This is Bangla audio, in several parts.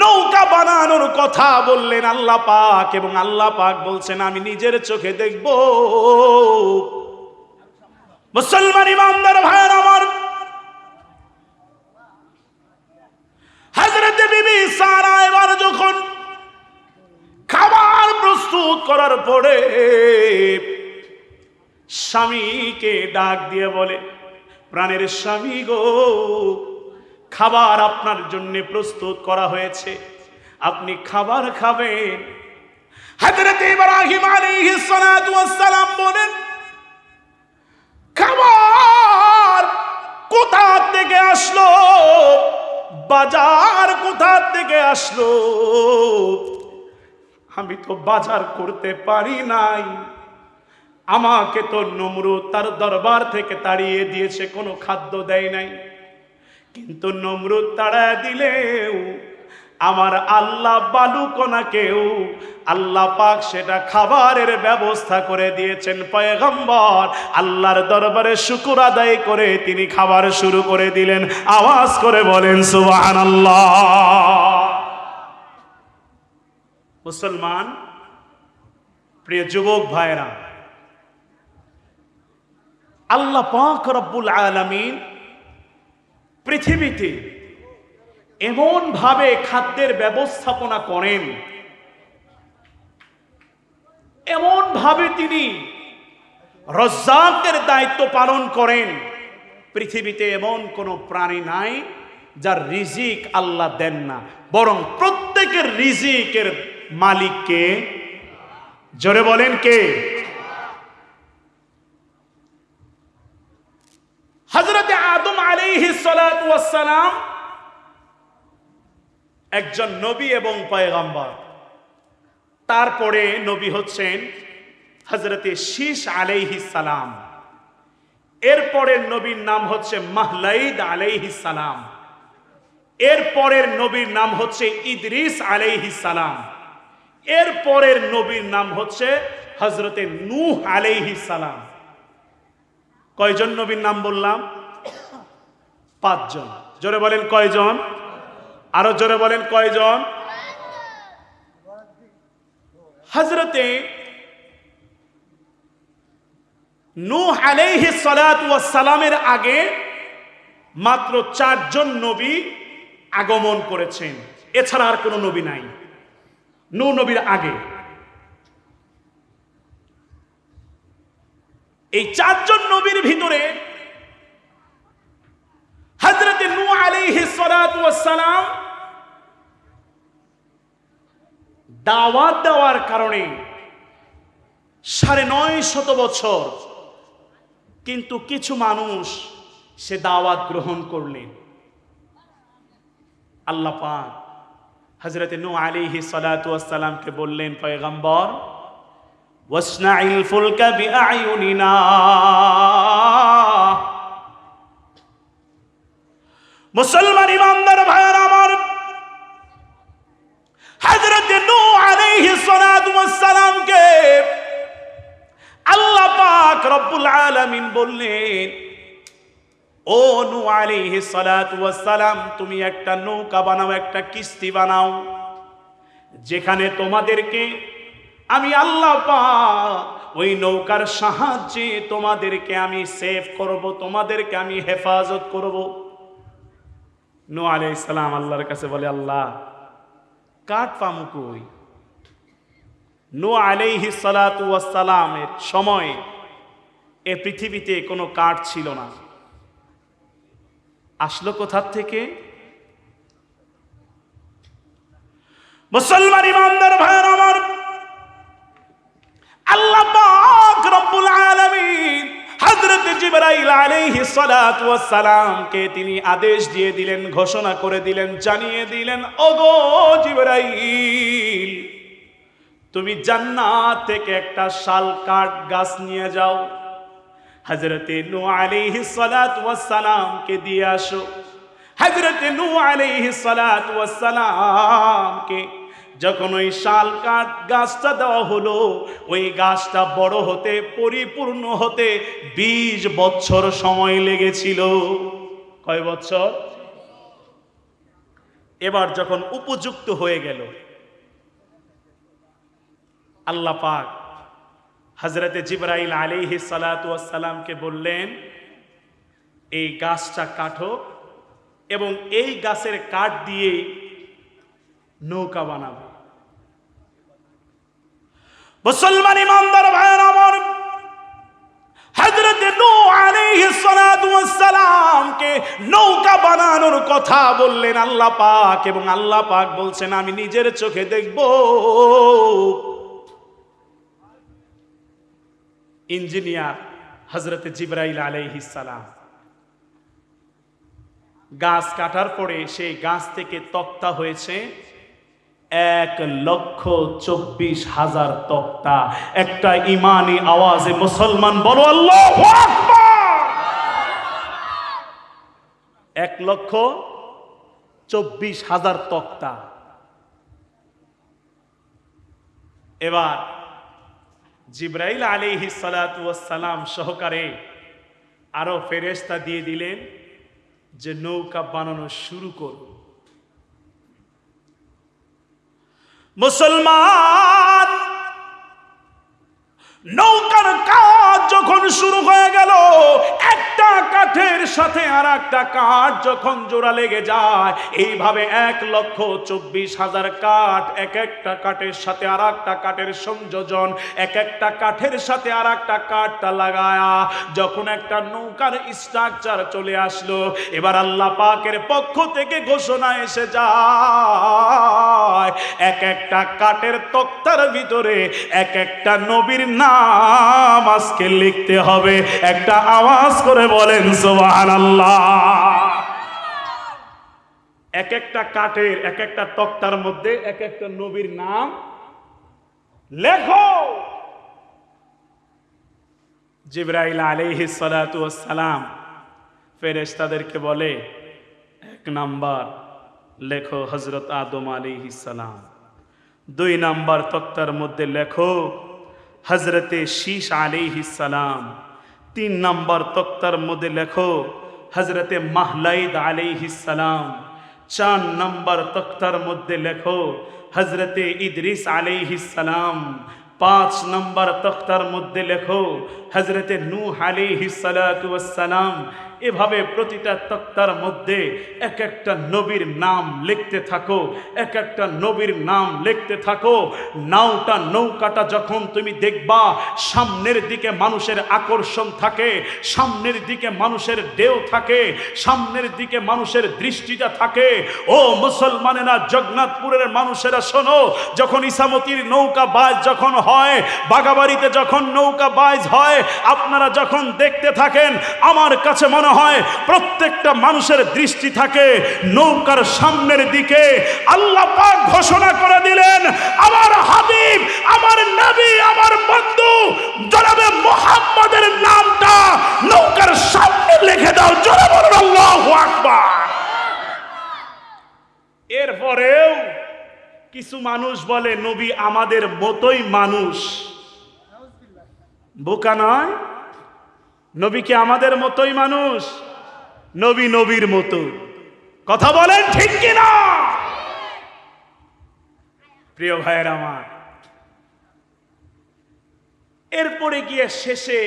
নৌকা বানানোর কথা বললেন আল্লাহ পাক, এবং আল্লাহ পাক বলছেন আমি নিজের চোখে দেখব। মুসলমান ইমানদার ভাইয়ের আমার, হযরত বিবি সারা এবার যখন খাবার প্রস্তুত করার পরে স্বামীকে ডাক দিয়ে বলে, প্রাণের স্বামী গো, খাবার আপনার জন্য প্রস্তুত করা হয়েছে, আপনি খাবার খাবেন। হযরত ইব্রাহিম আলাইহিস সালাতু ওয়াস সালাম বলেন, খাবার কোথা থেকে আসলো, বাজার কোথা থেকে আসলো? আমি তো বাজার করতে পারি নাই, আমাকে তো নমরুদ তার দরবার থেকে তাড়িয়ে দিয়েছে, কোনো খাদ্য দেয় নাই। কিন্তু নমরুদ তাড়ায় দিলেও আমার আল্লাহ বালুকণাকেও আল্লাহ পাক সেটা খাবারের ব্যবস্থা করে দিয়েছেন। পয়গম্বর আল্লাহর দরবারে শুকর আদায় করে তিনি খাবার শুরু করে দিলেন। আওয়াজ করে বলেন সুবহানাল্লাহ। মুসলমান প্রিয় যুবক ভাইরা, আল্লাহ পাক রব্বুল আলামিন পৃথিবীতে এমন ভাবে খাদ্যের ব্যবস্থাপনা করেন, এমন ভাবে তিনি রজ্জাকের দায়িত্ব পালন করেন, পৃথিবীতে এমন কোন প্রাণী নাই যার রিজিক আল্লাহ দেন না, বরং প্রত্যেকের রিজিকের মালিক কে? জোরে বলেন কে? হযরত আদম আলাইহিস সালাতু ওয়াস সালাম একজন নবী এবং পয়গম্বর। তারপরে নবী হচ্ছেন হযরত শীশ আলাইহিস সালাম। এরপরের নবীর নাম হচ্ছে মাহলাইদ আলাইহিস সালাম। এরপরের নবীর নাম হচ্ছে ইদ্রিস আলাইহিস সালাম। এরপরের নবীর নাম হচ্ছে হযরত নূহ আলাইহিস সালাম। কয়জন নবীর নাম বললাম? 5 জন। জোরে বলেন কয়জন? আরো জোরে বলেন কয়জন? হযরতে নূহ আলাইহিস সালাতু ওয়াস সালামের আগে মাত্র 4 জন নবী আগমন করেছেন, এছাড়া আর কোনো নবী নাই নূহ নবীর আগে। এই 4 জন নবীর ভিতরে হযরতে নূহ আলাইহিস সালাতু ওয়াস সালাম দাওয়াত দেওয়ার কারণে 950 বছর, কিন্তু কিছু মানুষ সে দাওয়াত গ্রহণ করলেন। আল্লাহ পাক হযরতে নূহ আলাইহিস সালাতু ওয়াস সালামকে বললেন, পয়গম্বর ওয়াসনাইল ফুলকা বিআয়ুনিনা, মুসলমান ইমানদার ভাইয়েরা আমার, হযরতে নূহ আলাইহিস সালাতু ওয়াস সালামকে আল্লাহ পাক রব্বুল আলামিন বললেন, ও নূহ আলাইহিস সালাতু ওয়াস সালাম, তুমি একটা নৌকা বানাও, একটা কিস্তি বানাও, যেখানে তোমাদেরকে আমি আল্লাহ পাক ওই নৌকার সাহায্যে তোমাদেরকে আমি সেভ করব, তোমাদেরকে আমি হেফাজত করব। নূহ আলাইহিস সালাম আল্লাহর কাছে বলে, আল্লাহ কাঠ পামু কই? নূহ আলাইহিস সালাতু ওয়াস সালামের সময় এ পৃথিবীতে কোনো কাঠ ছিল না, আসলো কোথা থেকে? মুসলমান ইমানদার ভাইয়ের আমার, আল্লাহ পাক রব্বুল আলামিন হযরত জিবরাইল আলাইহিস সালাতু ওয়াস সালামকে তিনি আদেশ দিয়ে দিলেন, ঘোষণা করে দিলেন, জানিয়ে দিলেন, ওগো জিবরাইল, তুমি জান্নাত থেকে একটা শাল কাঠ গাছ নিয়ে যাও, হযরতে নূহ আলাইহিস সালাতু ওয়াস সালামকে দিয়ে আসো। হযরতে নূহ আলাইহিস সালাতু ওয়াস সালামকে যখন ওই শাল কাঠ গাছটা দেওয়া হলো, ওই গাছটা বড় হতে, পরিপূর্ণ হতে 20 বছর সময় লেগেছিল। কয় বছর? এবার যখন উপযুক্ত হয়ে গেল, আল্লাহ পাক হযরতে জিবরাইল আলাইহিস সালাতু ওয়াস সালামকে বললেন, এই গাছটা কাটো এবং এই গাছের কাঠ দিয়ে নৌকা বানাবে। মুসলমান ইমানদার ভাইয়েরা আমার, হযরতে নূহ আলাইহিস সালাতু ওয়াস সালামকে নৌকা বানানোর কথা বললেন আল্লাহ পাক, এবং আল্লাহ পাক বলছেন আমি নিজের চোখে দেখব। ইঞ্জিনিয়ার হযরতে জিবরাইল আলাইহিস সালাম গাছ কাটার পরে সেই গাছ থেকে তক্তা হয়েছে 1,24,000 তক্তা। একটা ইমানি আওয়াজে মুসলমান বলো আল্লাহু আকবার। 1,24,000 তক্তা। এবার জিবরাইল আলাইহিস সালাতু ওয়াস সালাম সহকারে আরো ফেরেশতা দিয়ে দিলেন যে নৌকা বানানো শুরু করো। মুসলমান, নৌকার কাজ যখন শুরু হয়ে গেল, একটা কাঠের সাথে আর একটা কাঠ যখন জোড়া লেগে যায়, এইভাবে 1,24,000 কাঠ, এক একটা কাঠের সাথে আর একটা কাঠের সংযোজন, এক একটা কাঠের সাথে আর একটা কাঠটা লাগায়া যখন একটা নৌকার স্ট্রাকচার চলে আসলো, এবার আল্লাহ পাকের পক্ষ থেকে ঘোষণা এসে যায়, এক একটা কাঠের তক্তার ভিতরে এক একটা নবীর নাম আজকে লিখতে হবে। একটা আওয়াজ করে বলেন সুবহানাল্লাহ। এক একটা কাঠের এক একটা তক্তার মধ্যে এক একটা নবীর নাম লেখো। জিবরাইল আলাইহিস সালাতু ওয়াস সালাম ফেরেশতাদেরকে বলে, 1 নাম্বার লেখো হযরত আদম আলাইহিস সালাম, 2 নাম্বার তক্তার মধ্যে লেখো হযরতে শীশ আলাইহিস সালাম, 3 নাম্বার তক্তার মধ্যে লেখো হযরতে মাহলাইদ আলাইহিস সালাম, 4 নাম্বার তক্তার মধ্যে লেখো হযরতে ইদ্রিস আলাইহিস সালাম, 5 নাম্বার তক্তার মধ্যে লেখো হযরতে নূহ আলাইহিস সালাতু ওয়াস সালাম। এভাবে প্রতিটা তক্তার মধ্যে এক একটা নবীর নাম লিখতে থাকো, এক একটা নবীর নাম লিখতে থাকো। নৌকাটা যখন তুমি দেখবা সামনের দিকে মানুষের আকর্ষণ থাকে, সামনের দিকে মানুষের ঢেউ থাকে, সামনের দিকে মানুষের দৃষ্টিটা থাকে। ও মুসলমানেরা, জগন্নাথপুরের মানুষেরা শোনো, যখন ইসামতির নৌকা বাইজ যখন হয়, বাগাবাড়িতে যখন নৌকা বাইজ হয়, আপনারা যখন দেখতে থাকেন, আমার কাছে মনে হয় প্রত্যেকটা মানুষের দৃষ্টি থাকে নৌকার সামনের দিকে। আল্লাহ পাক ঘোষণা করে দিলেন, আমার হাবিব, আমার নবী, আমার বন্ধু জনাবে মুহাম্মদের নামটা নৌকার সামনে লিখে দাও। জোরে বলুন আল্লাহু আকবার। এরপরেও কিছু মানুষ বলে নবী আমাদের মতোই মানুষ। বোকা নয়, নবী কি আমাদের মতোই মানুষ? নবী নবীর মতো। কথা বলেন ঠিক কিনা? প্রিয় ভাইয়ের আমার, এরপরে গিয়ে শেষে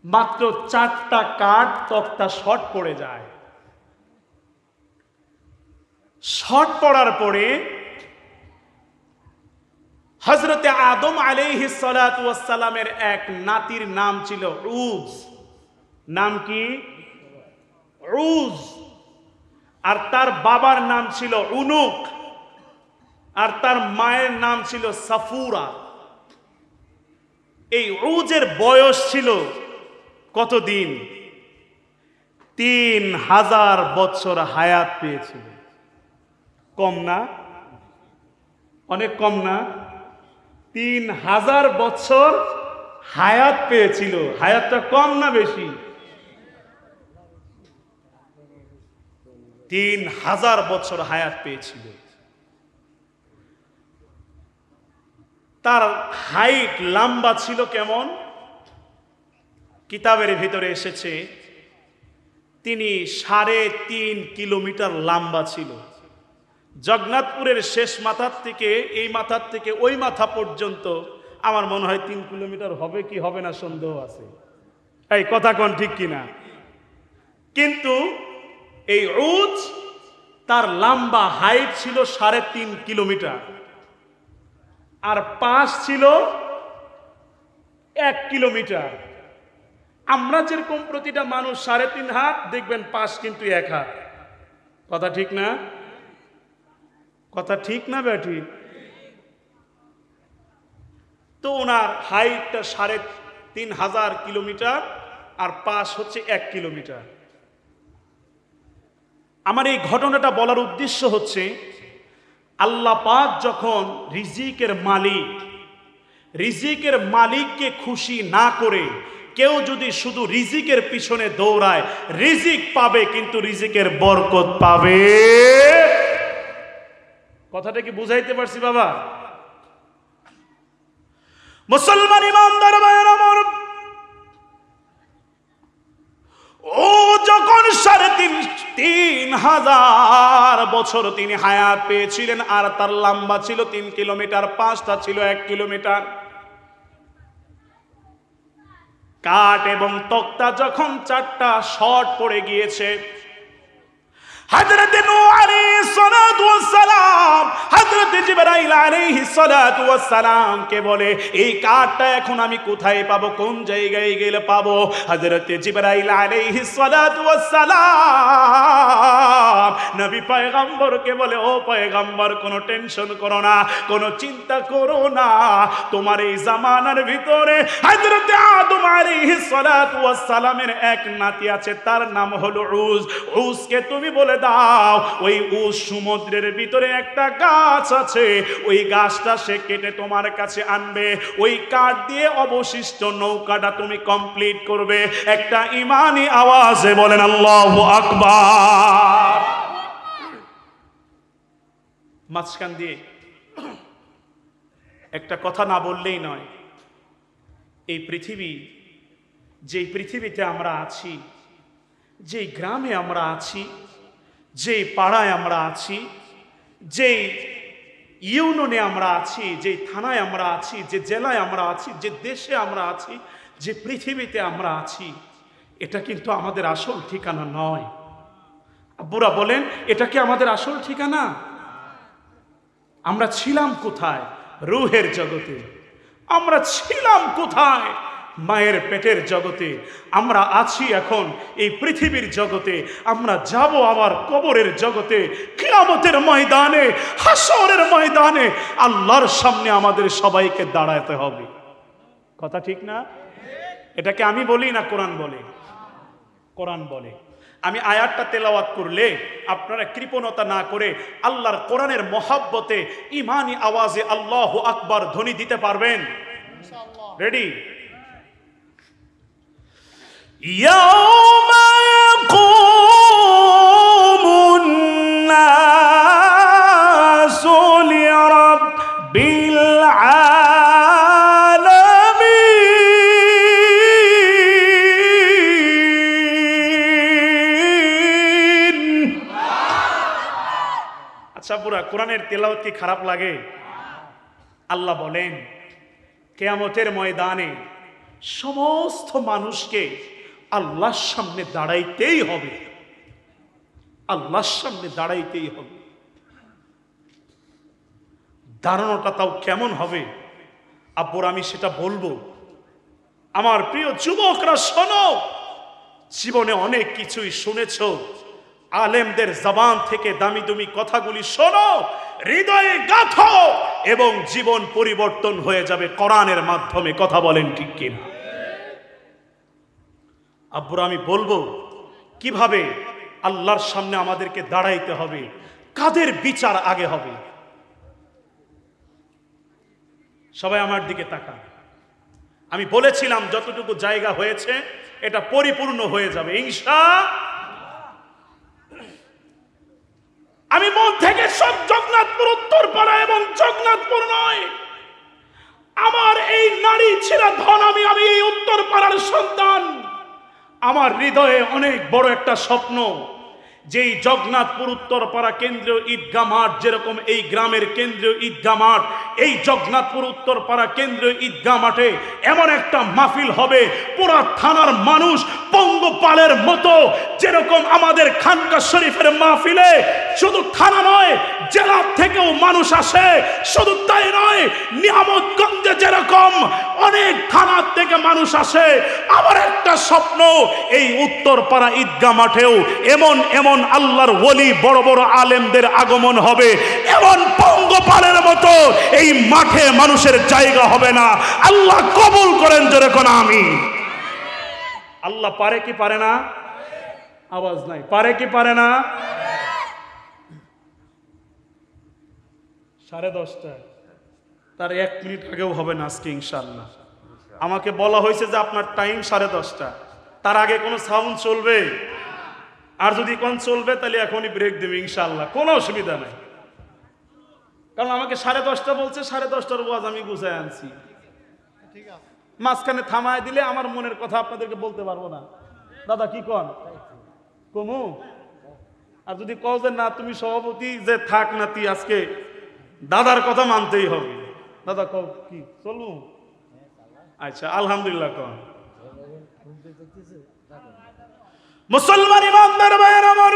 মাত্র 4টা কাঠ তক্তা শর্ট পড়ে যায়। শর্ট পড়ার পরে হযরতে আদম আলাইহিস সালাতু ওয়াস সালামের এক নাতির নাম ছিল উজ। নাম কি? উজ। আর তার বাবার নাম ছিল উনুক, আর তার মায়ের নাম ছিল সাফুরা। এই উজের বয়স ছিল কতদিন? 3000 বছর হায়াত পেয়েছিল। কম না? অনেক কম না? 3000 বছর হায়াত পেয়েছিল। হায়াতটা কম না বেশি? 3000 বছর হায়াত পেয়েছিল। তার হাইট লম্বা ছিল কেমন? কিতাবের ভিতরে এসেছে তিনি 3.5 কিলোমিটার লম্বা ছিল। জগন্নাথপুরের শেষ মাথার থেকে এই মাথার থেকে ওই মাথা পর্যন্ত আমার মনে হয় 3 কিলোমিটার হবে কি হবে না সন্দেহ আছে। এই কথা কোন ঠিক কিনা? কিন্তু এই উজ তার লম্বা হাইট ছিল 3.5 কিলোমিটার, আর পাশ ছিল 1 কিলোমিটার। আমরা যেরকম প্রতিটা মানুষ 3.5 হাত, দেখবেন পাশ কিন্তু 1 হাত। কথা ঠিক না? কথা ঠিক না ব্যাটি? তো ওনার হাইটটা 3,500 কিলোমিটার আর পাশ হচ্ছে 1 কিলোমিটার। আমার এই ঘটনাটা বলার উদ্দেশ্য হচ্ছে, আল্লাহ পাক যখন রিজিকের মালিককে খুশি না করে কেউ যদি শুধু রিজিকের পিছনে দৌড়ায়, রিজিক পাবে কিন্তু রিজিকের বরকত পাবে। কথাটা কি বুঝাইতে পারছি বাবা? মুসলমান ইমানদার ভাইয়ের আমার, ও যখন 3,500 বছর তিনি হায়াত পেয়েছিলেন, আর তার লম্বা ছিল 3 কিলোমিটার, পাঁচটা ছিল 1 কিলোমিটার। কাঠ এবং তক্তা যখন 4টা শর্ট পড়ে গিয়েছে, হযরত নূহ আলাইহিস সালাতু ওয়াস সালাম হযরত জিবরাইল আলাইহিস সালাতু ওয়াস সালাম কে বলে, এই কাঠটা এখন আমি কোথায় পাবো, কোন জায়গায় গেলে পাবো? হযরত জিবরাইল আলাইহিস সালাতু ওয়াস সালাম নবী পয়গম্বরকে বলে, ও পয়গম্বর, কোনো টেনশন করো না, কোনো চিন্তা করো না, তোমার এই জামানার ভিতরে হযরত আদম আলাইহিস সালাতু ওয়াস সালামের এক নাতি আছে, তার নাম হলো উজ। উজকে তুমি বলে দাও, ওই উজ সমুদ্রের ভিতরে একটা গাছ আছে, ওই গাছটা সে কেটে তোমার কাছে আনবে, ওই কাঠ দিয়ে অবশিষ্ট নৌকাটা তুমি কমপ্লিট করবে। একটা ঈমানি আওয়াজে বলেন আল্লাহু আকবার। মাঝখান দিয়ে একটা কথা না বললেই নয়, এই পৃথিবী, যেই পৃথিবীতে আমরা আছি, যেই গ্রামে আমরা আছি, যেই পাড়ায় আমরা আছি, যেই ইউনিয়নে আমরা আছি, যেই থানায় আমরা আছি, যে জেলায় আমরা আছি, যে দেশে আমরা আছি, যে পৃথিবীতে আমরা আছি, এটা কিন্তু আমাদের আসল ঠিকানা নয়। আব্বুরা বলেন, এটা কি আমাদের আসল ঠিকানা? আমরা ছিলাম কোথায়? রূহের জগতে। আমরা ছিলাম কোথায়? মায়ের পেটের জগতে। আমরা আছি এখন এই পৃথিবীর জগতে। আমরা যাব আবার কবরের জগতে, কিয়ামতের ময়দানে, হাসরের ময়দানে আল্লাহর সামনে আমাদের সবাইকে দাঁড়াতে হবে। কথা ঠিক না? এটাকে আমি বলি না কোরআন বলে? কোরআন বলে। আমি আয়াতটা তেলাওয়াত করলে আপনারা কৃপণতা না করে আল্লাহর কোরআনের মহাব্বতে ঈমানি আওয়াজে আল্লাহু আকবার ধ্বনি দিতে পারবেন? রেডি? يوم يقوم الناس لرب العالمين। আচ্ছা পুরা কোরআনের তেলাওয়াত কি খারাপ লাগে? আল্লাহ বলেন, কিয়ামতের ময়দানে সমস্ত মানুষকে আল্লাহর সামনে দাঁড়াইতেই হবে। আল্লাহর সামনে দাঁড়াইতেই হবে। দাঁড়ানোটা তাও কেমন হবে আব্বুর, আমি সেটা বলবো। আমার প্রিয় যুবকরা শোনো, জীবনে অনেক কিছুই শুনেছ, আলেমদের জবান থেকে দামি দামি কথাগুলি শোনো, হৃদয়ে গাঁথো এবং জীবন পরিবর্তন হয়ে যাবে কোরআনের মাধ্যমে। কথা বলেন ঠিক কিনা? আব্বুরা আমি বলবো কিভাবে আল্লাহর সামনে আমাদেরকে দাঁড়াইতে হবে, কাদের বিচার আগে হবে। সবাই আমার দিকে তাকান। আমি বলেছিলাম যতটুকু জায়গা হয়েছে এটা পরিপূর্ণ হয়ে যাবে ইনশাআল্লাহ। আমি মন থেকে সব জগন্নাথপুর, উত্তরপাড়া এবং জগন্নাথপুর নয়, আমার এই নারী ছেঁড়া ধন, আমি এই উত্তরপাড়ার সন্তান, আমার হৃদয়ে অনেক বড় একটা স্বপ্ন, যেই জগন্নাথপুর উত্তরপাড়া কেন্দ্রীয় ঈদগাহ মাঠ, যেরকম এই গ্রামের কেন্দ্রীয় ঈদগাহ মাঠ, এই জগন্নাথপুর উত্তরপাড়া কেন্দ্রীয় ঈদগাহ মাঠে এমন একটা মাহফিল হবে, পুরা থানার মানুষ পঙ্গপালের মতো, যেরকম আমাদের খানকা শরীফের মাহফিলে শুধু থানা নয় জেলা থেকেও মানুষ আসে, শুধু তাই নয় নিয়ামতগঞ্জে যেরকম অনেক থানার থেকে মানুষ আসে। আমার একটা স্বপ্ন, এই উত্তরপাড়া ঈদগাহ মাঠেও এমন এমন আল্লাহর ওলি বড় বড় আলেমদের আগমন হবে, এমন পঙ্গপালের মতো এই মাঠে মানুষের জায়গা হবে না। আল্লাহ কবুল করেন যেরকম আমিন। আল্লাহ পারে কি পারে না? আওয়াজ নাই, পারে কি পারে না? 10:30 তার 1 মিনিট আগেও হবে না আজকে ইনশাআল্লাহ। আমাকে বলা হয়েছে যে আপনার টাইম 10:30, তার আগে কোনো সাউন্ড চলবে? আর যদি কোন চলবে তাহলে এখনই ব্রেক দেবে ইনশাআল্লাহ, কোনো অসুবিধা নাই। কারণ আমাকে 10:30 বলছে, 10:30টার ওয়াজ আমি গুছায় আনছি। মাঝখানে থামায় দিলে আমার মনের কথা আপনাদেরকে বলতে পারবো না। দাদা কি কন কমু? আর যদি কও যে না তুমি সভাপতি, যে থাক না তুই, আজকে দাদার কথা মানতেই হবে। দাদা কও কি চলবো? আচ্ছা আলহামদুলিল্লাহ। কন মুসলমান ইমানদার ভাইয়ের আমার,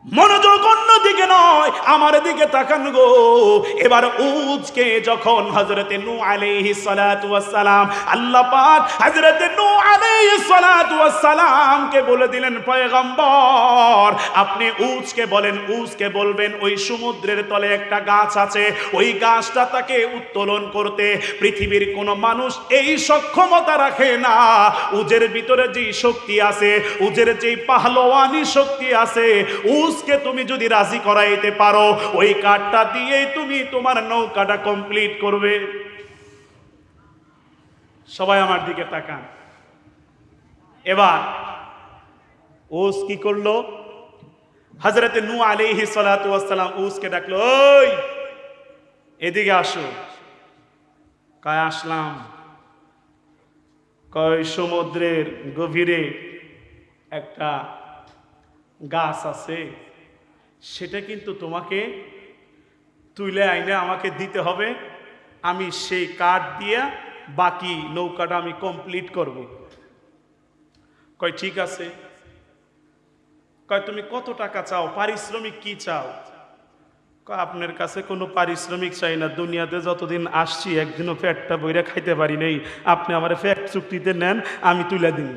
মনোযোগ অন্য দিকে নয়, আমার দিকে তাকান গো। এবার উজকে যখন হযরতে নূহ আলাইহিস সালাতু ওয়াস সালাম, আল্লাহ পাক হযরতে নূহ আলাইহিস সালাতু ওয়াস সালামকে বলে দিলেন, পয়গম্বর আপনি উজকে বলেন, উজকে বলবেন ওই সমুদ্রের তলে একটা গাছ আছে, ওই গাছটা তাকে উত্তোলন করতে পৃথিবীর কোনো মানুষ এই সক্ষমতা রাখে না। উজের ভিতরে যে শক্তি আছে, উজের যে পাহলওয়ানি শক্তি আছে, উজকে তুমি যদি রাজি করাইতে পারো, ওই কাঠটা দিয়েই তুমি তোমার নৌকাটা কমপ্লিট করবে। সবাই আমার দিকে তাকান। এবার উজ কি করলো? হযরতে নূহ আলাইহিস সালাতু ওয়াস সালাম উজকে ডাকলো, ওই এদিকে আসো। কয় আসলাম। কয় সমুদ্রের গভীরে একটা গাছ আছে, সেটা কিন্তু তোমাকে তুলে আইনে আমাকে দিতে হবে, আমি সেই কাঠ দিয়ে বাকি নৌকাটা আমি কমপ্লিট করব। কয় ঠিক আছে। কয় তুমি কত টাকা চাও, পারিশ্রমিক কি চাও? কয় আপনার কাছে কোনো পারিশ্রমিক চাই না, দুনিয়াতে যতদিন আসছি একদিনও পেটটা বইরা খাইতে পারি নাই, আপনি আমার পেট চুক্তিতে নেন, আমি তুলে দিন।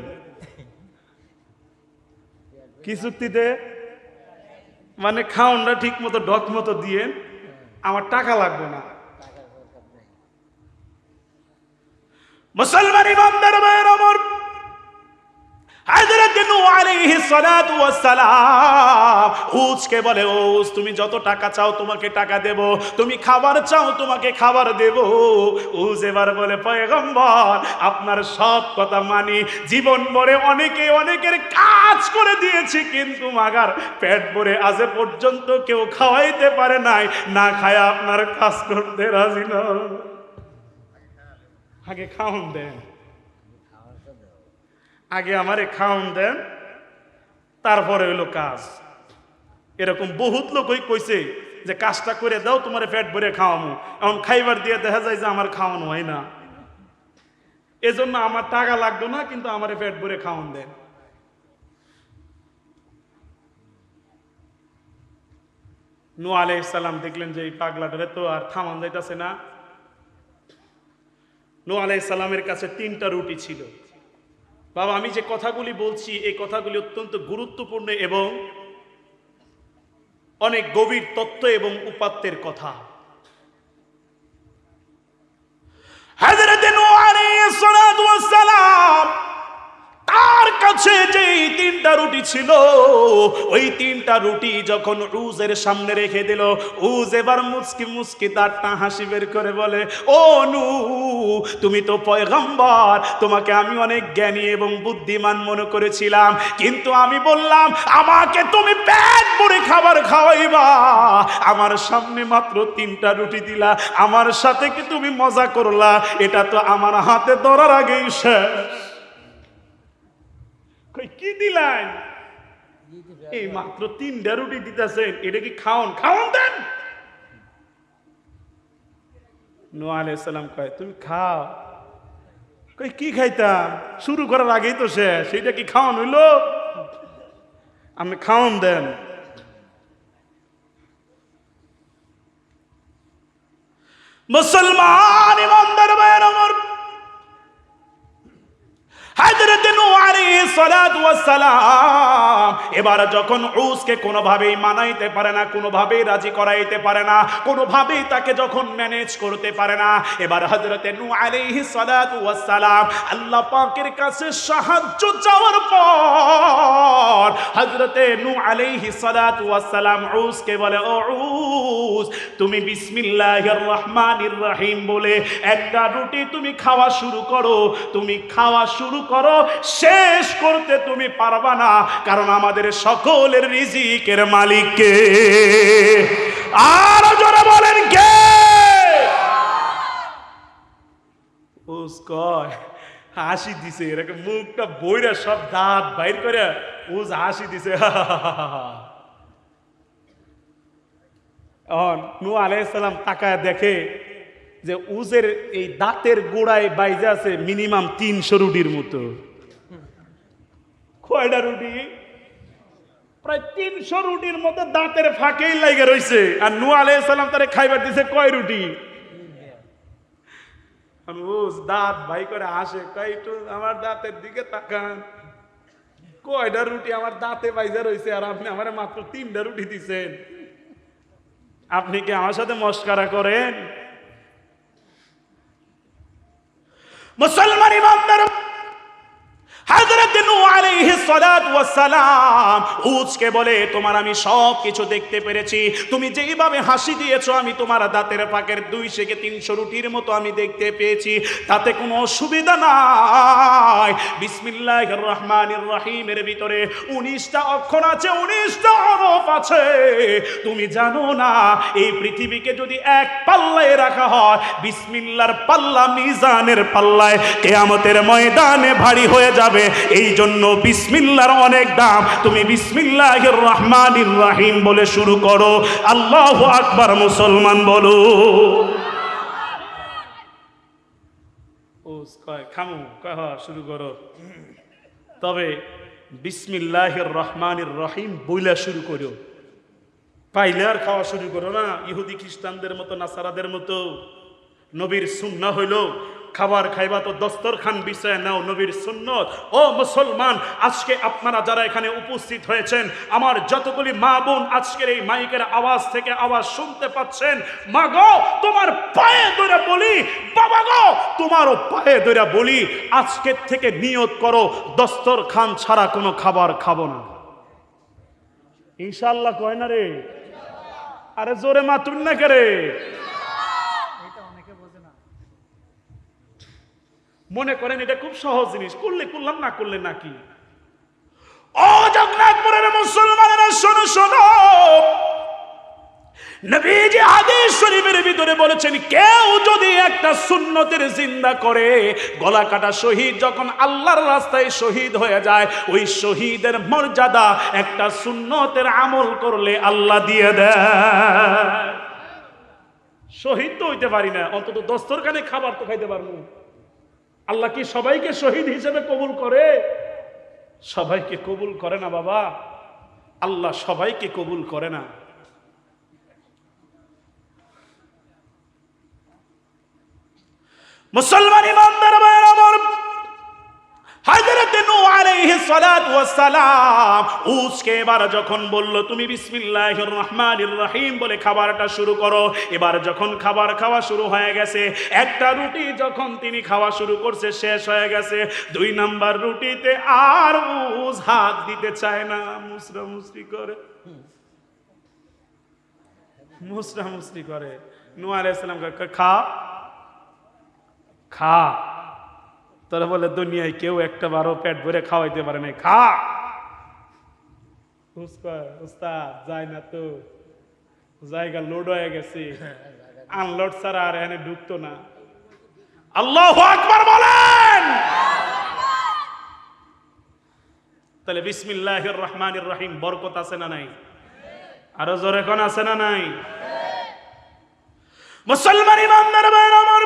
কি চুক্তিতে? মানে খাওনটা ঠিক মতো ডক মতো দিয়ে, আমার টাকা লাগবে না। মুসলমান ইমানদার ভাইয়ের আমার, হযরত নূহ আলাইহিস সালাতু ওয়াস সালাম উজকে বলে, উজ তুমি যত টাকা চাও তোমাকে টাকা দেব, তুমি খাবার চাও তোমাকে খাবার দেব। উজ এবার বলে, পয়গম্বর আপনার সব কথা মানি, জীবন ভরে অনেকে অনেকের কাজ করে দিয়েছি, কিন্তু মাগার পেট ভরে আজ পর্যন্ত কেউ খাওয়াইতে পারে নাই, না খায় আপনার কাজ করতে রাজি না। আগে খাওন দেন, আগে আমারে খাওন দেন, তারপরে হইলো কাজ। এরকম বহুত লোকই কইছে যে কাজটা করে দাও, তোমার পেট ভরে খাওয়ামু, এখন খাইবার দিয়ে দেখা যায় যে আমার খাওয়ানো হয় না, এজন্য আমার টাকা লাগতো না, কিন্তু আমার পেট ভরে খাওয়ান দেন। নূহ আলাইহিস সালাম দেখলেন যে এই পাগলাটারে তো আর থামান যাইতাছে না। নূহ আলাইহিস সালামের কাছে 3টা রুটি ছিল। বাবা আমি যে কথাগুলি বলছি, এই কথাগুলি অত্যন্ত গুরুত্বপূর্ণ এবং অনেক গভীর তত্ত্ব এবং উপাত্তের কথা। হযরত নূহ আলাইহিস সালাতু ওয়াস সালাম তার কাছে যে 3টা রুটি ছিল, ওই 3টা রুটি যখন উজের সামনে রেখে দিল, উজ এবার মুচকি মুচকি তারটা হাসি বের করে বলে, ও নূহ তুমি তো পয়গম্বর, তোমাকে আমি অনেক জ্ঞানী এবং বুদ্ধিমান মনে করেছিলাম, কিন্তু আমি বললাম আমাকে তুমি পেট ভরে খাবার খাওয়াইবা, আমার সামনে মাত্র 3টা রুটি দিলা, আমার সাথে কি তুমি মজা করলা? এটা তো আমার হাতে ধরার আগেই শেষ। দিলেন? এই মাত্র 3টা রুটি দিতেছেন, এটা কি খাওন? খাওন দেন। নূহ আলাইহিস সালাম কয় তুমি খাও। কই কি খাইতাম? শুরু করার আগেই তো শেষ, সেটা কি খাওন হইল? আপনি খাওন দেন। মুসলমান ইমানদার ভাইয়ের আমার, হযরত নূহ আলাইহিস সালাতু ওয়াস সালাম এবার যখন উসকে কোনোভাবেই মানাইতে পারে না, কোনোভাবেই রাজি করাইতে পারে না, কোনোভাবেই তাকে যখন ম্যানেজ করতে পারে না, এবার হযরত নূহ আলাইহিস সালাতু ওয়াস সালাম আল্লাহ পাকের কাছে সাহায্য চাওয়ার পর হযরত নূহ আলাইহিস সালাতু ওয়াস সালাম উসকে বলে, ও উস, তুমি বিসমিল্লাহির রহমানির রহিম বলে একটা রুটি তুমি খাওয়া শুরু করো। তুমি খাওয়া শুরু করো, শেষ করতে তুমি পারবা না, কারণ আমাদের সকলের রিজিকের মালিক কে? আর জোরে বলেন কে? উস কয় হাসি দিছে, এরকম মুখটা বইরা সব দাঁত বাইর করে উস হাসি দিছে। নূহ আলাইহিস সালাম তাকায় দেখে যে উজের এই দাঁতের গোড়ায় বাইজে আছে মিনিমাম 300 রুটির মতো। কয়টা রুটি? প্রায় 300 রুটির মতো দাঁতের ফাঁকেই লাগে রইছে। আর নূহ আলাইহিস সালাম তারে খাইবার দিছে কয় রুটি? উজ দাঁত ভাই করে আসে, কয় একটু আমার দাঁতের দিকে তাকান, কয়টা রুটি আমার দাঁতে বাইজে রইছে, আর আপনি আমারে মাত্র 3টা রুটি দিছেন। আপনি কি আমার সাথে মস্করা করেন? মুসলমান ইমানদার, হযরত নূহ আলাইহিস সালাতু ওয়াস সালাম উজকে বলে, তোমার আমি সব কিছু দেখতে পেরেছি, তুমি যেইভাবে হাসি দিয়েছো আমি তোমার দাঁতের ফাঁকের 200 থেকে 300 রুটির মতো আমি দেখতে পেয়েছি, তাতে কোনো অসুবিধা নাই। বিসমিল্লাহির রহমানির রহিমের ভিতরে 19টা অক্ষর আছে, 19টা হরফ আছে। তুমি জানো না এই পৃথিবীকে যদি এক পাল্লায় রাখা হয়, বিসমিল্লাহর পাল্লা মিজানের পাল্লায় কিয়ামতের ময়দানে ভারী হয়ে যাবে। এই জন্য বিসমিল্লাহর অনেক দাম। তুমি বিসমিল্লাহির রহমানির রহিম বলে শুরু করো। আল্লাহু আকবার। মুসলমান বলো। ওস কয় খামু, কয় হ্যাঁ শুরু করো, তবে বিসমিল্লাহির রহমানির রহিম বইলা শুরু করো। পাইলে আর খাওয়া শুরু করো না ইহুদি খ্রিস্টানদের মতো, নাসারাদের মতো। নবীর সুন্নাহ হইল খাবার খাইবা তো দস্তরখান বিছায় নাও, নবীর সুন্নত। ও মুসলমান, আজকে আপনারা যারা এখানে উপস্থিত হয়েছেন, আমার যতগুলি মা বোন আজকের এই মাইকের আওয়াজ থেকে আওয়াজ শুনতে পাচ্ছেন, মা গো তোমার পায়ে ধরে বলি, বাবা গো তোমারও পায়ে ধরে বলি, আজকের থেকে নিয়ত করো দস্তরখান ছাড়া কোনো খাবার খাবো না। ইনশাআল্লাহ কয় না রে? আরে জোরে মাতুন না করে। মনে করেন এটা খুব সহজ জিনিস, করলে করলাম, না করলে নাকি। ও জগন্নাথপুরের মুসলমানেরা শোনো শোনো, নবীজি হাদিস শরীফের ভিতরে বলেছেন, কেউ যদি একটা সুন্নতের জিন্দা করে, গলা কাটা শহীদ যখন আল্লাহর রাস্তায় শহীদ হয়ে যায়, ওই শহীদের মর্যাদা একটা সুন্নতের আমল করলে আল্লাহ দিয়ে দেয়। শহীদ তো হইতে পারি না, অন্তত দস্তরখানে খাবার তো খাইতে পারবো। আল্লাহ কি সবাইকে শহীদ হিসেবে কবুল করে? সবাইকে কবুল করে না বাবা, আল্লাহ সবাইকে কবুল করে না। মুসলমান ইমানদার ভাইয়ের আমার, হযরত নূহ আলাইহিস সালাতু ওয়াস সালাম উসকে এবার যখন বলল তুমি বিসমিল্লাহির রহমানির রহিম বলে খাবারটা শুরু করো, এবার যখন খাবার খাওয়া শুরু হয়ে গেছে, একটা রুটি যখন তিনি খাওয়া শুরু করছে শেষ হয়ে গেছে, 2 নাম্বার রুটিতে আর উস হাত দিতে চায় না, মুসরামুসরি করে, মুসরামুসরি করে। নূহ আলাইহিস সালাম খা খা, তারা বলে দুনিয়ায় কেউ একটা বারো পেট ভরে খাওয়াইতে পারে না, খা। উস্তাদ যায় না তো, জায়গা লোড হয়ে গেছে, আনলোড ছাড়া আর এখানে ঢুকতো না। আল্লাহু আকবার বলেন। তাহলে বিসমিল্লাহির রহমানির রহিম বরকত আছে না নাই? আরো জোরে কোন আছে না নাই? মুসলমান ইমানদার ভাইরা আমার,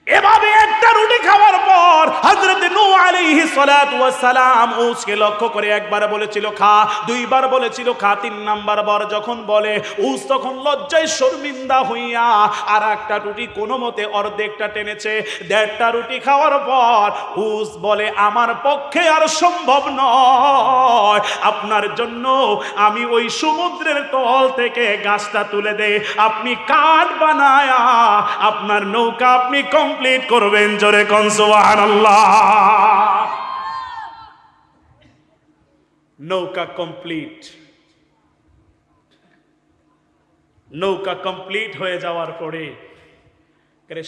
এভাবে একটা রুটি খাওয়ার পর হযরত নূহ আলাইহিস সালাতু ওয়াস সালাম উসকে লক্ষ্য করে একবার বলেছিল খা, দুইবার বলেছিল খা, তিন নাম্বার বার যখন বলে উস তখন লজ্জায় শর্মিন্দা হইয়া আর একটা রুটি কোনো মতে অর্ধেকটা টেনেছে। দেড়টা রুটি খাওয়ার পর উস বলে আমার পক্ষে আর সম্ভব নয়, আপনার জন্য আমি ওই সমুদ্রের তল থেকে গাছটা তুলে দেই, আপনি কাঠ বানায়া আপনার নৌকা আপনি কমপ্লিট করবেন। জোরে কোন সুবহানাল্লাহ। নৌকা কমপ্লিট। নৌকা কমপ্লিট হয়ে যাওয়ার পরে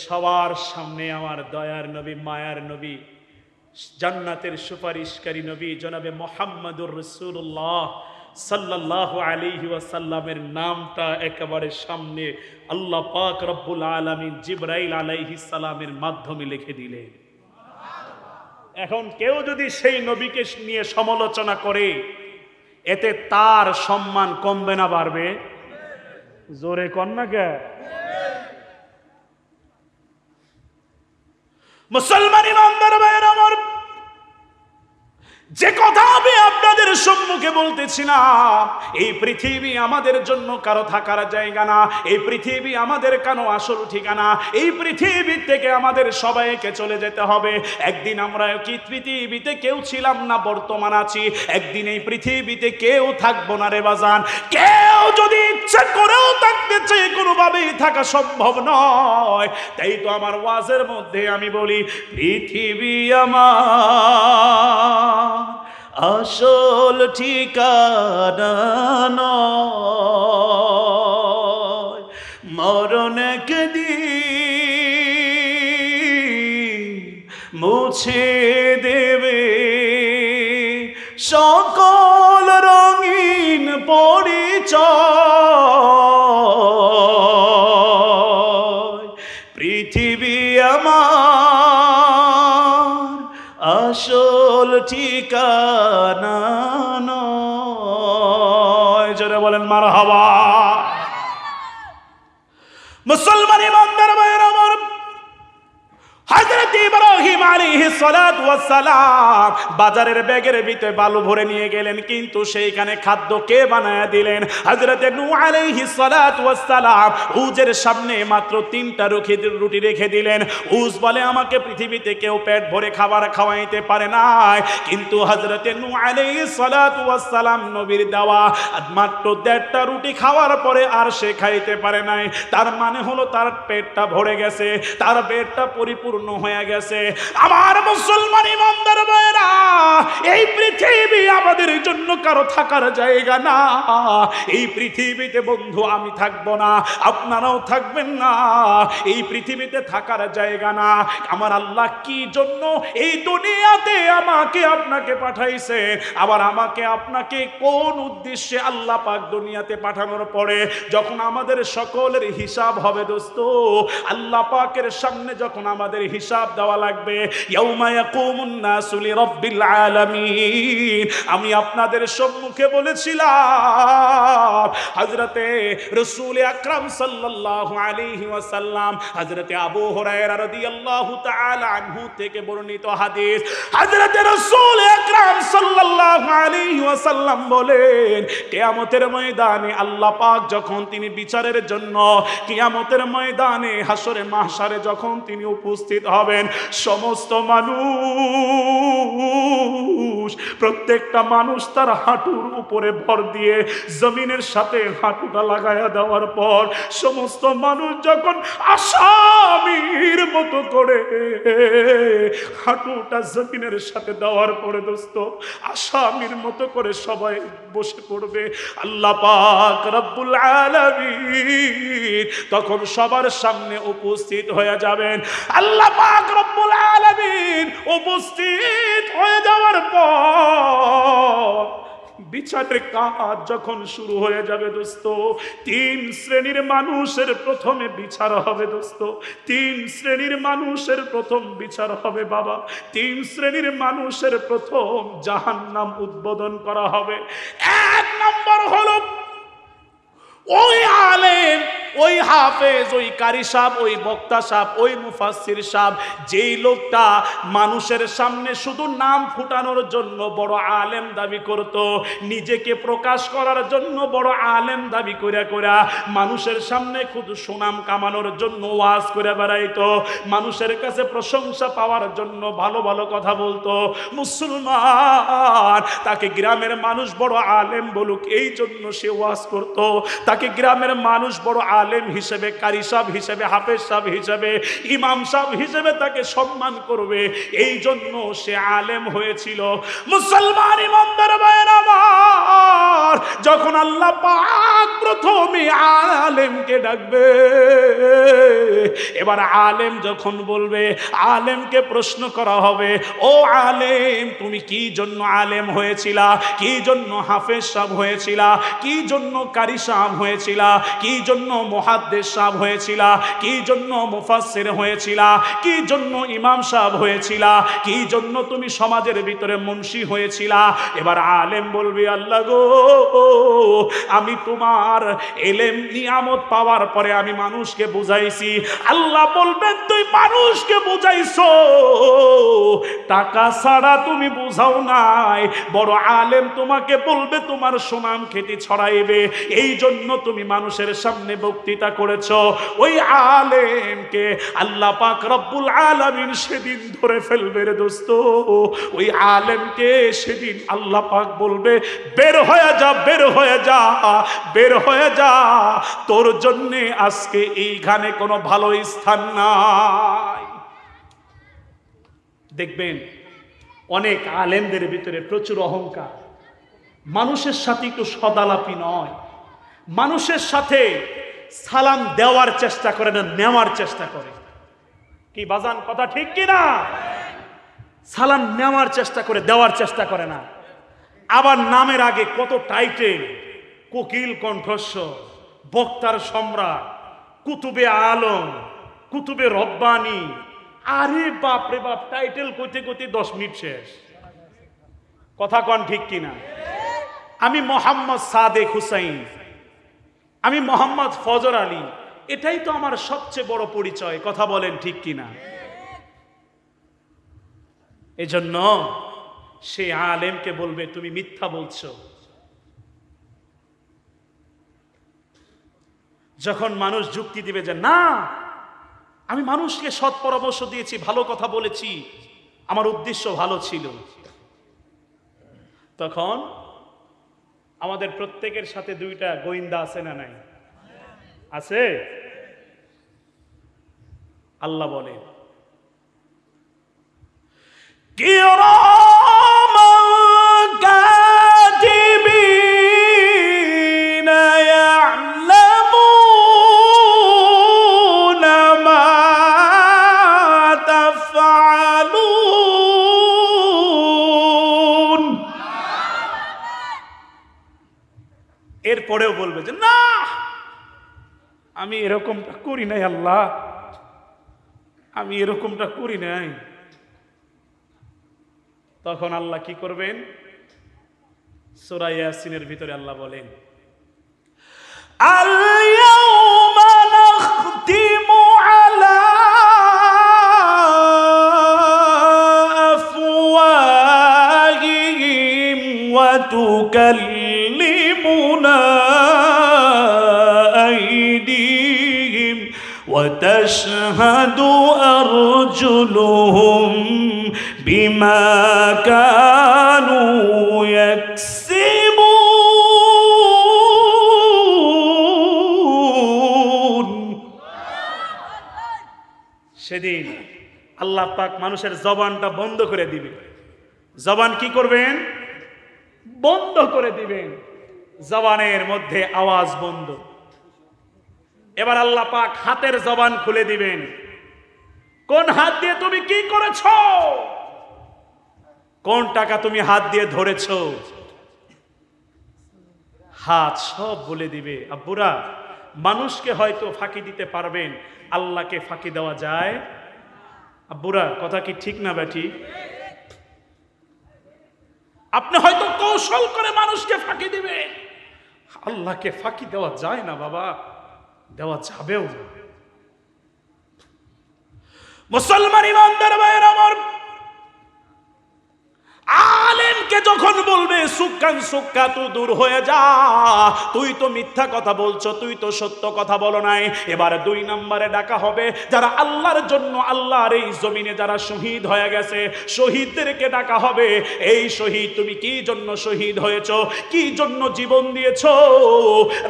সবার সামনে আমার দয়ার নবী, মায়ার নবী, জান্নাতের সুপারিশকারী নবী জনাবে মুহাম্মদুর রাসূলুল্লাহ সাল্লাল্লাহু আলাইহি ওয়াসাল্লামের নামটা একেবারে সামনে আল্লাহ পাক রব্বুল আলামিন জিবরাইল আলাইহিস সালামের মাধ্যমে লিখে দিলেন। এখন কেউ যদি সেই নবীকে নিয়ে সমালোচনা করে এতে তার সম্মান কমবে না বাড়বে? জোরে কন না কে? মুসলমান ইমানদার ভাইরা আমার, যে কথা আমি আপনাদের সম্মুখে বলতেছিলাম, এই পৃথিবী আমাদের জন্য কারো থাকার জায়গা না, এই পৃথিবী আমাদের কারো আসল ঠিকানা, এই পৃথিবী থেকে আমাদের সবাইকে চলে যেতে হবে। একদিন আমরা কি পৃথিবীতে কেউ ছিলাম না, বর্তমান আছি, একদিন এই পৃথিবীতে কেউ থাকবো না রে বাজান। কেউ যদি ইচ্ছা করেও থাকতে চাই কোনোভাবেই থাকা সম্ভব নয়। তাই তো আমার ওয়াজের মধ্যে আমি বলি পৃথিবী আমার আসল ঠিকানা নয়, মরণ একদিন মুছে দেবে সকল রঙিন পরিচয়। পৃথিবী আমার আসল ঠিকানা নয়। জোরে বলেন মারহাবা। মুসলমান ইমানদার ভাইরা আমার, হযরত ইব্রাহিম আলাইহিস সালাতু ওয়াস সালাম বাজারের ব্যাগের ভিতরে বালু ভরে নিয়ে গেলেন, কিন্তু সেইখানে খাদ্য কে বানায়া দিলেন? হযরত নূহ আলাইহিস সালাতু ওয়াস সালাম উজের সামনে মাত্র 3টা রুটি রেখে দিলেন। উজ বলে আমাকে পৃথিবীতে কেউ পেট ভরে খাবার খাওয়াইতে পারে নাই, কিন্তু হযরত নূহ আলাইহিস সালাতু ওয়াস সালাম নবীর দেওয়া মাত্র 1.5টা রুটি খাওয়ার পরে আর সে খাইতে পারে নাই। তার মানে হলো তার পেটটা ভরে গেছে, তার পেটটা পরিপূর্ণ হয়ে গেছে। আমার মুসলমান ইমানদার ভাইরা, এই পৃথিবী আমাদের জন্য কারো থাকার জায়গা না। এই পৃথিবীতে বন্ধু আমি থাকবো না, আপনারাও থাকবেন না। এই পৃথিবীতে থাকার জায়গা না। আমার আল্লাহ কি জন্য এই দুনিয়াতে আমাকে আপনাকে পাঠাইছে, আবার আমাকে আপনাকে কোন উদ্দেশ্যে আল্লাহ পাক দুনিয়াতে পাঠানোর পরে যখন আমাদের সকলের হিসাব হবে দোস্ত, আল্লাহ পাকের সামনে যখন আমাদের হিসাব দেওয়া লাগবে, ইয়াউমা ইয়াকুমুন নাসু লিরাব্বিল আলামিন, আমি আপনাদের সম্মুখে বলেছিলাম হযরতে রাসূল আকরাম সাল্লাল্লাহু আলাইহি ওয়াসাল্লাম, হযরতে আবু হুরায়রা রাদিয়াল্লাহু তাআলা আনহু থেকে বর্ণিত হাদিস, হযরতে রাসূল আকরাম সাল্লাল্লাহু আলাইহি ওয়াসাল্লাম বলেন, কিয়ামতের ময়দানে আল্লাহ পাক যখন তিনি বিচারের জন্য কিয়ামতের ময়দানে হাসরে মাহশারে যখন তিনি উপস্থিত হবেন, সমস্ত মানুষ, প্রত্যেকটা মানুষ তার হাঁটুর উপরে ভর দিয়ে জমিনের সাথে হাঁটুটা লাগায়া দেওয়ার পর সমস্ত মানুষ যখন আসামির মতো করে হাঁটুটা জমিনের সাথে দেওয়ার পরে দোস্ত আসামির মতো করে সবাই বসে পড়বে। আল্লাহ পাক রব্বুল আলামিন তখন সবার সামনে উপস্থিত হয়ে যাবেন। আল্লাহ পাক রব্বুল আলামিন উপস্থিত হয়ে যাওয়ার পর বিচারের কাজ যখন শুরু হয়ে যাবে দোস্ত, 3 শ্রেণীর মানুষের প্রথমে বিচার হবে দোস্ত। 3 শ্রেণীর মানুষের প্রথম বিচার হবে বাবা। 3 শ্রেণীর মানুষের প্রথম জাহান্নাম উদ্বোধন করা হবে। 1 নম্বর হলো ওই আলেম, ওই হাফেজ, ওই কারি সাহেব, ওই বক্তা সাহেব, ওই মুফাসসির সাহেব, যেই লোকটা মানুষের সামনে শুধু নাম ফুটানোর জন্য বড় আলেম দাবি করত, নিজেকে প্রকাশ করার জন্য বড় আলেম দাবি কইরা কইরা মানুষের সামনে শুধু সুনাম কামানোর জন্য ওয়াজ করে বেড়াইতো, মানুষের কাছে প্রশংসা পাওয়ার জন্য ভালো ভালো কথা বলতো। মুসলমান, তাকে গ্রামের মানুষ বড় আলেম বলুক এই জন্য সে ওয়াজ করত, তাকে গ্রামের মানুষ বড় আলেম হিসেবে, কারি সাহেব হিসেবে, হাফেজ সাহেব হিসেবে, ইমাম সাহেব হিসেবে তাকে সম্মান করবে, এই জন্য সে আলেম হয়েছিল। মুসলমান ইমানদার ভাইয়ের আমার, যখন আল্লাহ পাক প্রথমে আলেমকে ডাকবে, এবার আলেম যখন বলবে, আলেমকে প্রশ্ন করা হবে, ও আলেম তুমি কি জন্য আলেম হয়েছিলা, কি জন্য হাফেজ সাহেব হয়েছিলা, কি জন্য কারি সাহেব হয়েছিলা, কি জন্য মুহাদ্দিস সাহেব হয়েছিলা, কি জন্য মুফাসসির হয়েছিলা, কি জন্য ইমাম সাহেব হয়েছিলা, কি জন্য তুমি সমাজের ভিতরে মুন্সি হয়েছিলা? এবার আলেম বলবে, আল্লাহ গো, আমি তোমার ইলম নিয়ামত পাওয়ার পরে আমি মানুষকে বুঝাইছি। আল্লাহ বলবেন, তুই মানুষকে বুঝাইছো, টাকা ছাড়া তুমি বুঝাও নাই। বড় আলেম তোমাকে বলবে, তোমার সুনাম খ্যাতি ছড়াইবে, এই জন্য তুমি মানুষের সামনে বক্তৃতা করেছো। ওই আলেমকে আল্লাহ পাক রব্বুল আলামিন সেদিন ধরে ফেলবে রে দোস্ত। ওই আলেমকে সেদিন আল্লাহ পাক বলবে, বের হয়ে যা, বের হয়ে যা, বের হয়ে যা, তোর জন্য আজকে এইখানে কোনো ভালো স্থান নাই। দেখবেন অনেক আলেমদের ভিতরে প্রচুর অহংকার, মানুষের সাথে একটু সদালাপি নয়, মানুষের সাথে সালাম দেওয়ার চেষ্টা করে না, নেওয়ার চেষ্টা করে। কি বাজান, কথা ঠিক কি না? সালাম নেওয়ার চেষ্টা করে, দেওয়ার চেষ্টা করে না। আবার নামের আগে কত টাইটেল, কোকিল কণ্ঠস্বর, বক্তার সম্রাট, কুতুবে আলম, কুতুবে রব্বানি। আরে বাপ রে বাপ, টাইটেল কইতে কইতে 10 মিনিট শেষ। কথা কন ঠিক কিনা? আমি মোহাম্মদ সাদেক হুসাইন, আমি মোহাম্মদ ফজর আলী, এটাই তো আমার সবচেয়ে বড় পরিচয়। কথা বলেন ঠিক কিনা? এজন্য সে আলেমকে বলবে, তুমি মিথ্যা বলছো। যখন মানুষ যুক্তি দিবে যে না, আমি মানুষকে সৎ পরামর্শ দিয়েছি, ভালো কথা বলেছি, আমার উদ্দেশ্য ভালো ছিল, তখন আমাদের প্রত্যেকের সাথে 2টা গোয়েন্দা আছে না নাই? আছে। আল্লাহ বলে, কিরামান কাতিবিনা ইয়া'লামুনা মা তাফআলুন। এরপরেও বলবে যে না, আমি এরকমটা করি নাই, আল্লাহ আমি এরকমটা করি নাই। তখন আল্লাহ কি করবেন? সূরা ইয়াসিনের ভিতরে আল্লাহ বলেন, আল-ইয়াওমা নাখতিমু আলা আফওয়াহিহিম ওয়া তুকাল্লিমুনা আইদিহিম ওয়া তাশহাদু আরজুলুহুম বিমা কানু ইয়াকসিবুন। সেদিন আল্লাহ পাক মানুষের জবানটা বন্ধ করে দিবে। জবান কি করবেন? বন্ধ করে দিবেন। জবানের মধ্যে আওয়াজ বন্ধ। এবার আল্লাহ পাক হাতের জবান খুলে দিবেন। কোন হাত দিয়ে তুমি কি করেছো? কোন টাকা তুমি হাত দিয়ে ধরেছো? হাত সব বলে দিবে। আব্বুরা, মানুষকে হয়তো ফাঁকি দিতে পারবেন, আল্লাহকে ফাঁকি দেওয়া যায়? আব্বুরা, কথা কি ঠিক না ব্যাটি? আপনি হয়তো কৌশল করে মানুষকে ফাঁকি দিবে, আল্লাহকে ফাঁকি দেওয়া যায় না বাবা, দেওয়া যাবেও না। মুসলমান ইমানদার ভাইয়ের আমার, আলেমকে যখন বলবে সুক্কান সুক্কা তুই দূর হয়ে যা, তুই তো মিথ্যা কথা বলছো, তুই তো সত্য কথা বলো নাই। এবার 2 নম্বরে ডাকা হবে যারা আল্লাহর জন্য আল্লাহর এই জমিনে যারা শহীদ হয়ে গেছে, শহীদদেরকে ডাকা হবে। এই শহীদ, তুমি কি জন্য শহীদ হয়েছো? কি জন্য জীবন দিয়েছো?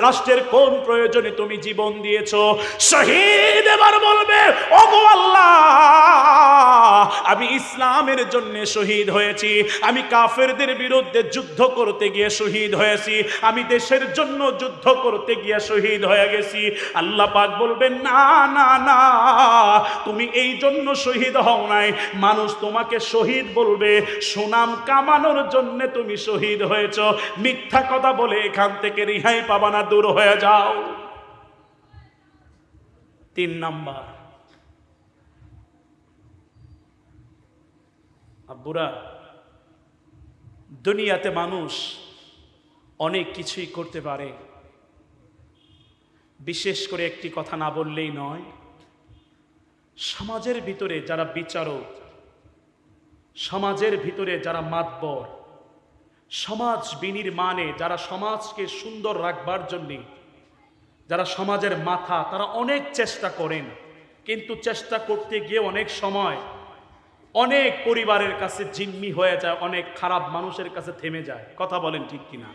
রাষ্ট্রের কোন প্রয়োজনে তুমি জীবন দিয়েছো? শহীদ এবার বলবে, ওগো আল্লাহ, আমি ইসলামের জন্য শহীদ হয়েছি, আমি কাফেরদের বিরুদ্ধে যুদ্ধ করতে গিয়ে শহীদ হয়েছি, আমি দেশের জন্য যুদ্ধ করতে গিয়ে শহীদ হয়ে গেছি। আল্লাহ পাক বলবেন, না না না, তুমি এই জন্য শহীদ হও নাই। মানুষ তোমাকে শহীদ বলবে সুনাম কামানোর জন্য তুমি শহীদ হয়েছ। মিথ্যা কথা বলে এখান থেকে রিহাই পাবা না, দূর হয়ে যাও। 3 নাম্বার, আব্বুরা, দুনিয়াতে মানুষ অনেক কিছুই করতে পারে, বিশেষ করে একটি কথা না বললেই নয়, সমাজের ভিতরে যারা বিচারক, সমাজের ভিতরে যারা মাতবর, সমাজ বিনির্মাণে যারা সমাজকে সুন্দর রাখবার জন্যে যারা সমাজের মাথা, তারা অনেক চেষ্টা করেন, কিন্তু চেষ্টা করতে গিয়ে অনেক সময় অনেক পরিবারের কাছে জিম্মি হয়ে যায়, অনেক খারাপ মানুষের কাছে থেমে যায়। কথা বলেন ঠিক কিনা?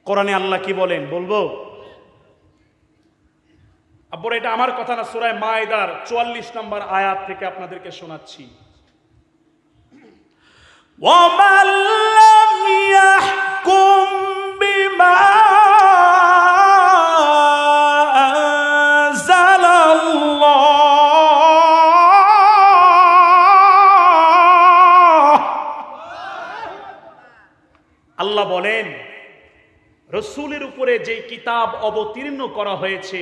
কোরআনে আল্লাহ কি বলেন বলবো? আব্বুরা, এটা আমার কথা না, সূরা মায়েদার 44 নম্বর আয়াত থেকে আপনাদেরকে শোনাচ্ছি। ওয়ামান লাম ইয়াহকুম বিমা আল্লাহ বলেন, রসুলের উপরে যেই কিতাব অবতীর্ণ করা হয়েছে,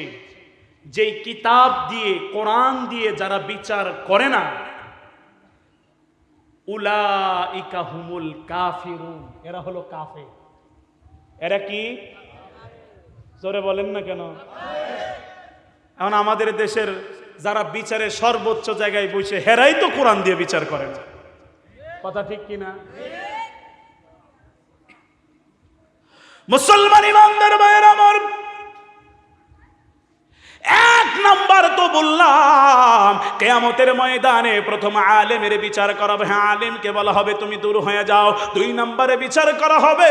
যেই কিতাব দিয়ে, কোরআন দিয়ে যারা বিচার করে না, উলাইকা হুমুল কাফিরুন, এরা হলো কাফের। এরা কি? জোরে বলেন না কেন? এখন আমাদের দেশের যারা বিচারের সর্বোচ্চ জায়গায় বসে, হেরাই তো কোরআন দিয়ে বিচার করে না। কথা ঠিক কিনা? মুসলমান ইমানদার ভাইয়ের আমার, 1 নাম্বার তো বললাম, কিয়ামতের ময়দানে প্রথম আলেমের বিচার করা হবে। হ্যাঁ, আলেমকে বলা হবে তুমি দূর হয়ে যাও। 2 নম্বরে বিচার করা হবে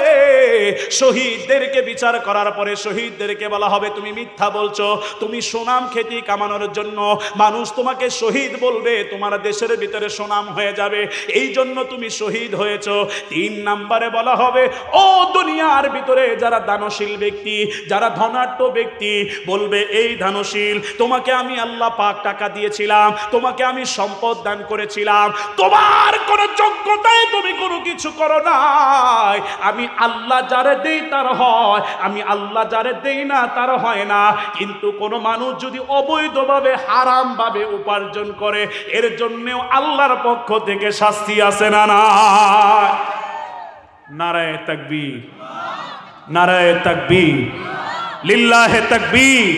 শহীদদেরকে। বিচার করার পরে শহীদদেরকে বলা হবে তুমি মিথ্যা বলছো, তুমি সুনাম খ্যাতি কামানোর জন্য মানুষ তোমাকে শহীদ বলবে, তোমার দেশের ভিতরে সুনাম হয়ে যাবে, এই জন্য তুমি শহীদ হয়েছো। 3 নম্বরে বলা হবে, ও দুনিয়ার ভিতরে যারা দানশীল ব্যক্তি, যারা ধনাঢ্য ব্যক্তি, বলবে এই দানশীল, তোমাকে আমি আল্লাহ পাক টাকা দিয়েছিলাম, তোমাকে আমি সম্পদ দান করেছিলাম, তোমার কোন যোগ্যতায় তুমি কোনো কিছু করো নাই, আমি আল্লাহ যারে দেই তার হয়, আমি আল্লাহ যারে দেই না তার হয় না। কিন্তু কোন মানুষ যদি অবৈধভাবে হারাম ভাবে উপার্জন করে, এর জন্যও আল্লাহর পক্ষ থেকে শাস্তি আছে না না? নারায়ে তাকবীর, নারায়ে তাকবীর, লিল্লাহে তাকবীর।